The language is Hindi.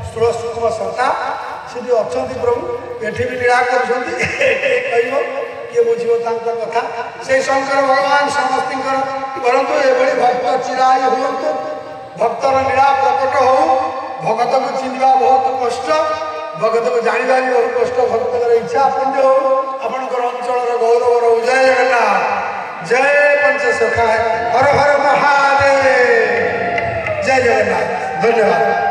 स्थूल सूक्ष्म सत्ता से भी अच्छा प्रभु एठी भी लीला कर किए बुझे कथा से शंकर भगवान समस्त करतु ये भक्त चिराय हूँ भक्तर लीला प्रकट हो भगत को चिन्हवा बहुत कष्ट भगत को जानवा भी बहुत कष्ट भक्त इच्छा पुण्य हो आपंकर अंचल गौरव रो जय जगन्नाथ जय पंचसखा हर हर महादेव जय जगन्नाथ धन्यवाद।